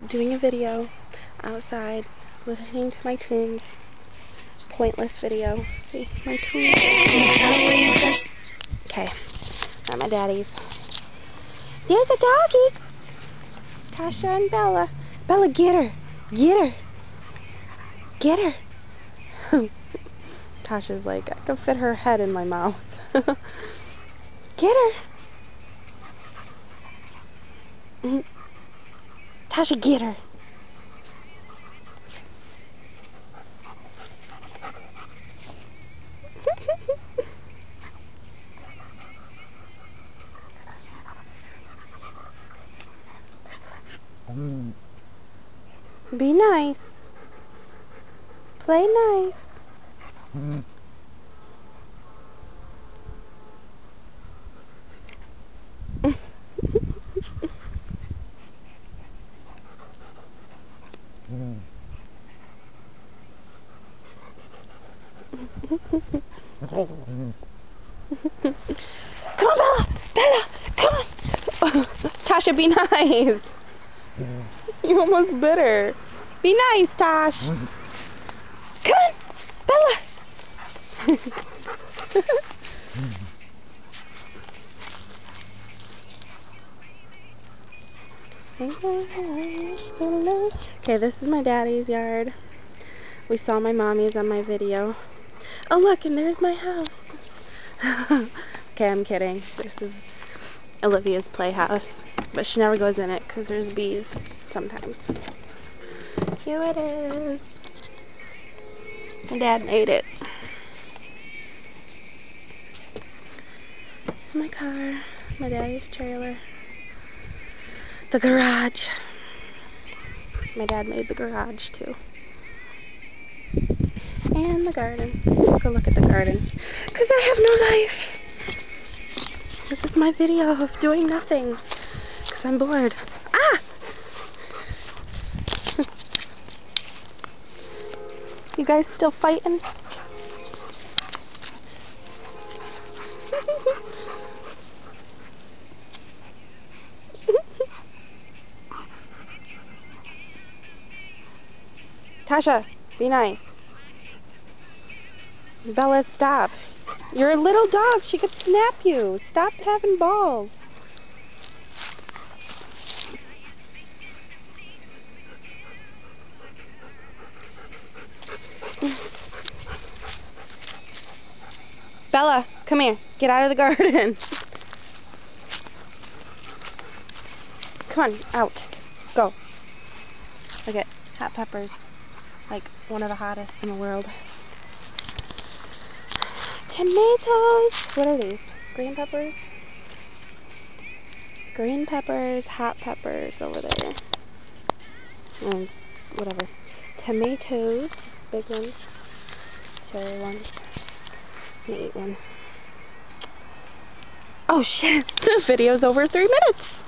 doing a video outside, listening to my tunes. Pointless video. See, my tunes. Okay, at my daddy's. There's a doggy! Tasha and Bella. Bella, get her! Get her! Get her! Tasha's like, I can fit her head in my mouth. Get her! Tasha, get her! Be nice. Play nice. Come on, Bella! Bella! Come on! Tasha, be nice! You almost bit her. Be nice, Tash! Come on! Bella! Okay, this is my daddy's yard. We saw my mommy's on my video. Oh look, and there's my house. Okay, I'm kidding. This is Olivia's playhouse. But she never goes in it because there's bees sometimes. Here it is. My dad made it. This is my car. My daddy's trailer. The garage. My dad made the garage too. And the garden. Go look at the garden. Because I have no life. This is my video of doing nothing. Because I'm bored. Ah! You guys still fighting? Tasha, be nice. Bella, stop. You're a little dog. She could snap you. Stop having balls. Bella, come here. Get out of the garden. Come on, out. Go. Look at hot peppers. Like one of the hottest in the world. Tomatoes! What are these? Green peppers? Green peppers, hot peppers over there. And whatever. Tomatoes, big ones. Cherry ones. I'm gonna eat one. Oh shit! The video's over 3 minutes!